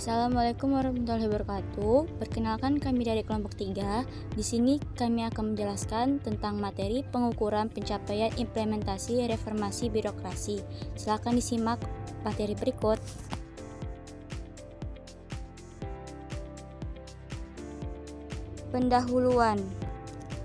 Assalamualaikum warahmatullahi wabarakatuh. Perkenalkan, kami dari kelompok 3. Di sini kami akan menjelaskan tentang materi pengukuran pencapaian implementasi reformasi birokrasi. Silakan disimak materi berikut. Pendahuluan.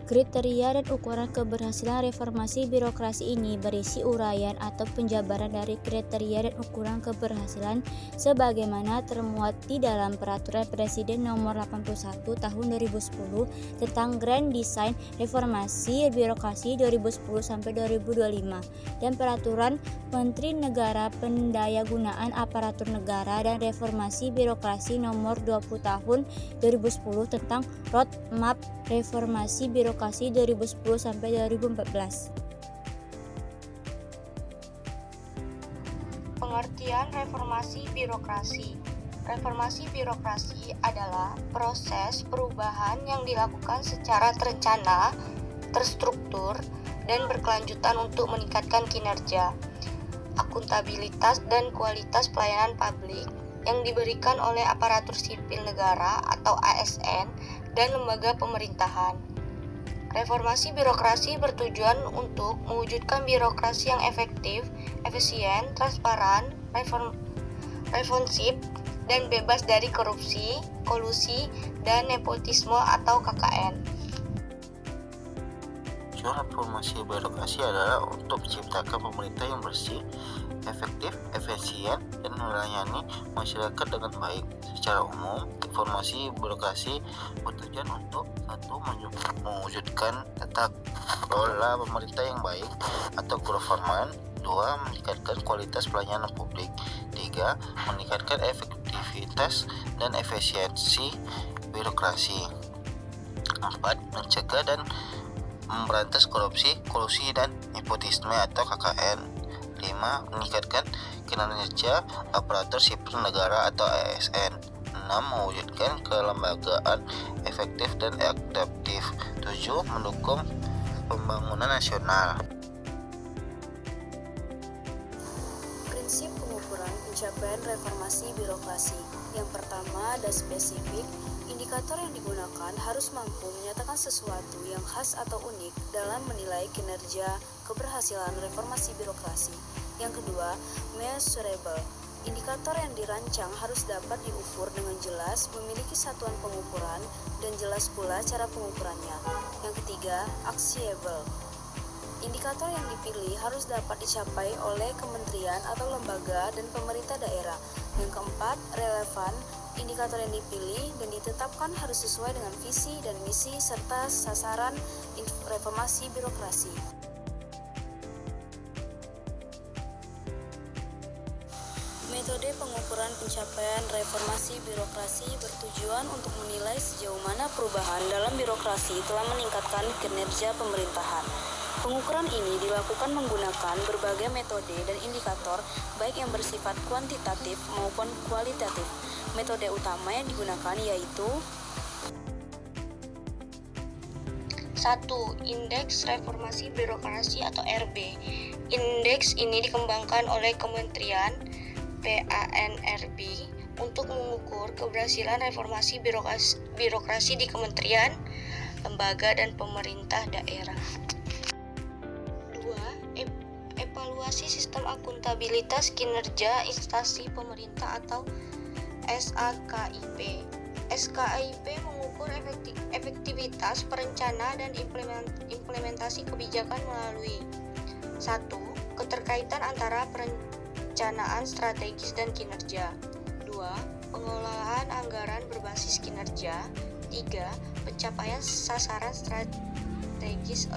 Kriteria dan ukuran keberhasilan reformasi birokrasi ini berisi uraian atau penjabaran dari kriteria dan ukuran keberhasilan sebagaimana termuat di dalam Peraturan Presiden Nomor 81 Tahun 2010 tentang Grand Design Reformasi Birokrasi 2010-2025 dan Peraturan Menteri Negara Pendayagunaan Aparatur Negara dan Reformasi Birokrasi Nomor 20 Tahun 2010 tentang Roadmap Reformasi Birokrasi 2010-2014. Pengertian reformasi birokrasi. Reformasi birokrasi adalah proses perubahan yang dilakukan secara terencana, terstruktur, dan berkelanjutan untuk meningkatkan kinerja, akuntabilitas, dan kualitas pelayanan publik yang diberikan oleh aparatur sipil negara atau ASN dan lembaga pemerintahan. Reformasi birokrasi bertujuan untuk mewujudkan birokrasi yang efektif, efisien, transparan, responsif, dan bebas dari korupsi, kolusi, dan nepotisme atau KKN. Tujuan reformasi birokrasi adalah untuk menciptakan pemerintah yang bersih, efektif, efisien, dan melayani masyarakat dengan baik. Secara umum, reformasi birokrasi bertujuan untuk 1. Mewujudkan tata kelola pemerintah yang baik atau government. 2. Meningkatkan kualitas pelayanan publik. 3. Meningkatkan efektivitas dan efisiensi birokrasi. 4. Mencegah dan memberantas korupsi, kolusi, dan nepotisme atau KKN. 5. Meningkatkan kinerja aparatur sipil negara atau ASN. 6. Mewujudkan kelembagaan efektif dan adaptif. 7. Mendukung pembangunan nasional. Prinsip pengukuran pencapaian reformasi birokrasi. Yang pertama, ada spesifik. Indikator yang digunakan harus mampu menyatakan sesuatu yang khas atau unik dalam menilai kinerja keberhasilan reformasi birokrasi. Yang kedua, measurable. Indikator yang dirancang harus dapat diukur dengan jelas, memiliki satuan pengukuran, dan jelas pula cara pengukurannya. Yang ketiga, actionable. Indikator yang dipilih harus dapat dicapai oleh kementerian atau lembaga dan pemerintah daerah. Yang keempat, relevan. Indikator yang dipilih dan ditetapkan harus sesuai dengan visi dan misi serta sasaran reformasi birokrasi. Metode pengukuran pencapaian reformasi birokrasi bertujuan untuk menilai sejauh mana perubahan dalam birokrasi telah meningkatkan kinerja pemerintahan. Pengukuran ini dilakukan menggunakan berbagai metode dan indikator, baik yang bersifat kuantitatif maupun kualitatif. Metode utama yang digunakan yaitu 1. Indeks Reformasi Birokrasi atau RB. Indeks ini dikembangkan oleh Kementerian PANRB untuk mengukur keberhasilan reformasi birokrasi di kementerian, lembaga, dan pemerintah daerah. 2. Evaluasi sistem akuntabilitas kinerja instansi pemerintah atau SAKIP. SKIP mengukur efektivitas perencana dan implementasi kebijakan melalui 1. Keterkaitan antara perencanaan strategis dan kinerja. 2. Pengelolaan anggaran berbasis kinerja. 3. Pencapaian sasaran strategis. 3.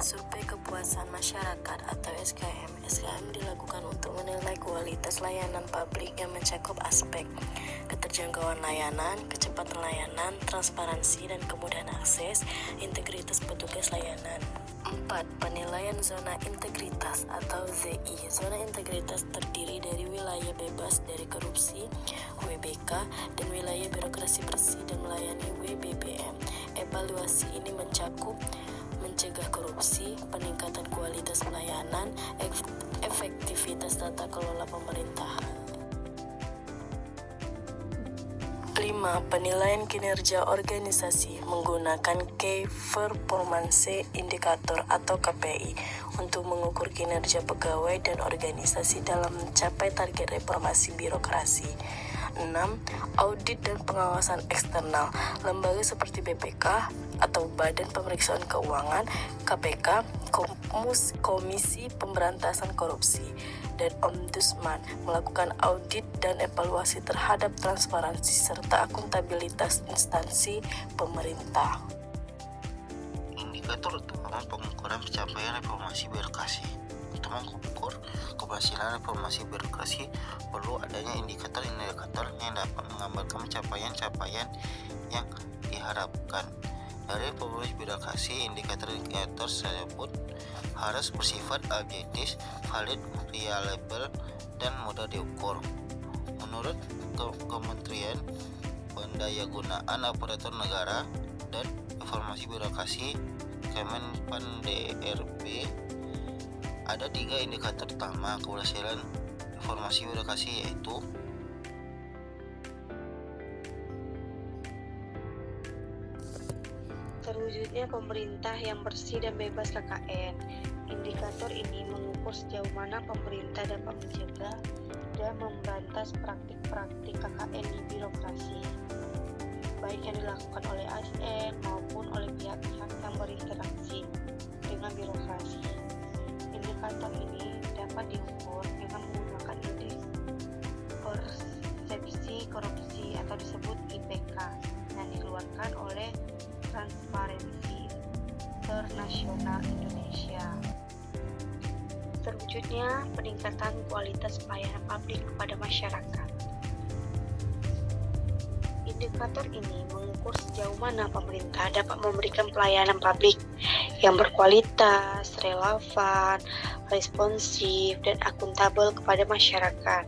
Survei kepuasan masyarakat atau SKM. SKM dilakukan untuk menilai kualitas layanan publik yang mencakup aspek keterjangkauan layanan, kecepatan layanan, transparansi dan kemudahan akses, integritas petugas layanan. 4. Penilaian zona integritas atau ZI. Zona integritas terdiri dari wilayah bebas dari korupsi WBK dan wilayah birokrasi bersih dan melayani WBBM. Evaluasi ini mencakup mencegah korupsi, peningkatan kualitas pelayanan, efektivitas tata kelola pemerintahan. 5. Penilaian kinerja organisasi menggunakan Key Performance Indicator atau KPI untuk mengukur kinerja pegawai dan organisasi dalam mencapai target reformasi birokrasi. 6. Audit dan pengawasan eksternal. Lembaga seperti BPK atau Badan Pemeriksaan Keuangan, KPK, Komisi Pemberantasan Korupsi, dan Ombudsman melakukan audit dan evaluasi terhadap transparansi serta akuntabilitas instansi pemerintah. Indikator utama pengukuran pencapaian reformasi birokrasi. Untuk mengukur keberhasilan reformasi birokrasi, perlu adanya indikator-indikator yang dapat menggambarkan capaian-capaian yang diharapkan. Dari reformasi birokrasi, indikator-indikator tersebut harus bersifat objektif, valid, reliable, dan mudah diukur. Menurut Kementerian Pendayagunaan Aparatur Negara dan Reformasi Birokrasi Kemenpan DRB, ada 3 indikator utama keberhasilan reformasi birokrasi, yaitu terwujudnya pemerintah yang bersih dan bebas KKN. Indikator ini mengukur sejauh mana pemerintah dapat mencegah dan memberantas praktik-praktik KKN di birokrasi, baik yang dilakukan oleh ASN maupun oleh pihak-pihak yang berinteraksi dengan birokrasi. Indikator ini dapat diukur dengan menggunakan indeks persepsi korupsi atau disebut IPK yang dikeluarkan oleh Transparency International Indonesia. Terwujudnya peningkatan kualitas pelayanan publik kepada masyarakat. Indikator ini mengukur sejauh mana pemerintah dapat memberikan pelayanan publik yang berkualitas, relevan, responsif, dan akuntabel kepada masyarakat.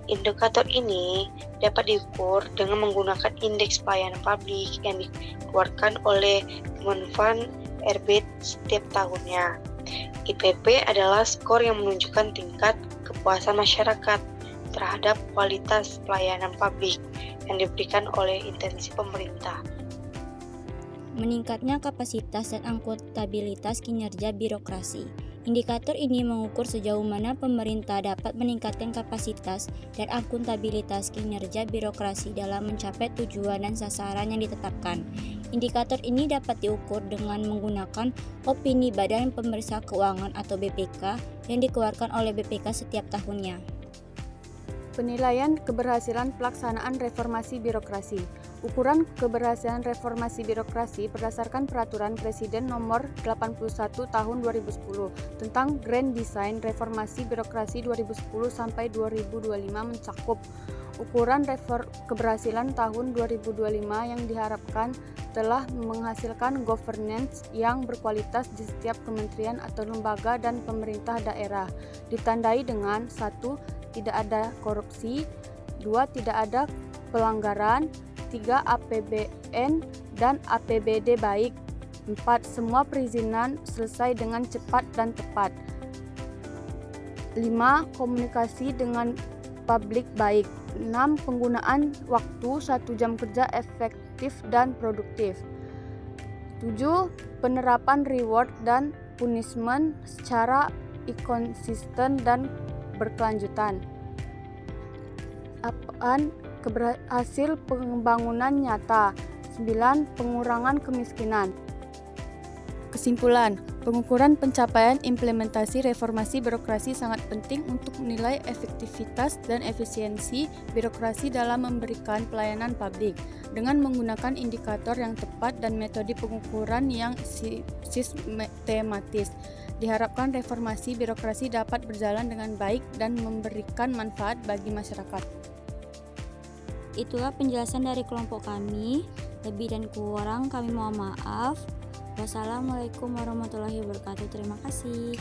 Indikator ini dapat diukur dengan menggunakan indeks pelayanan publik yang dikeluarkan oleh Kemenpan RB setiap tahunnya. IPP adalah skor yang menunjukkan tingkat kepuasan masyarakat terhadap kualitas pelayanan publik yang diberikan oleh instansi pemerintah. Meningkatnya kapasitas dan akuntabilitas kinerja birokrasi. Indikator ini mengukur sejauh mana pemerintah dapat meningkatkan kapasitas dan akuntabilitas kinerja birokrasi dalam mencapai tujuan dan sasaran yang ditetapkan. Indikator ini dapat diukur dengan menggunakan opini Badan Pemeriksa Keuangan atau BPK yang dikeluarkan oleh BPK setiap tahunnya. Penilaian keberhasilan pelaksanaan reformasi birokrasi. Ukuran keberhasilan reformasi birokrasi berdasarkan Peraturan Presiden Nomor 81 Tahun 2010 tentang Grand Design Reformasi Birokrasi 2010 sampai 2025 mencakup ukuran keberhasilan tahun 2025 yang diharapkan telah menghasilkan governance yang berkualitas di setiap kementerian atau lembaga dan pemerintah daerah, ditandai dengan 1. Tidak ada korupsi, 2. Tidak ada pelanggaran, 3. APBN dan APBD baik, 4. Semua perizinan selesai dengan cepat dan tepat, 5. Komunikasi dengan publik baik, 6. Penggunaan waktu 1 jam kerja efektif dan produktif, 7. Penerapan reward dan punishment secara konsisten dan berkelanjutan. Hasil pembangunan nyata. 9. Pengurangan kemiskinan. Kesimpulan, pengukuran pencapaian implementasi reformasi birokrasi sangat penting untuk menilai efektivitas dan efisiensi birokrasi dalam memberikan pelayanan publik. Dengan menggunakan indikator yang tepat dan metode pengukuran yang sistematis, diharapkan reformasi birokrasi dapat berjalan dengan baik dan memberikan manfaat bagi masyarakat. Itulah penjelasan dari kelompok kami. Lebih dan kurang kami mohon maaf. Wassalamualaikum warahmatullahi wabarakatuh. Terima kasih.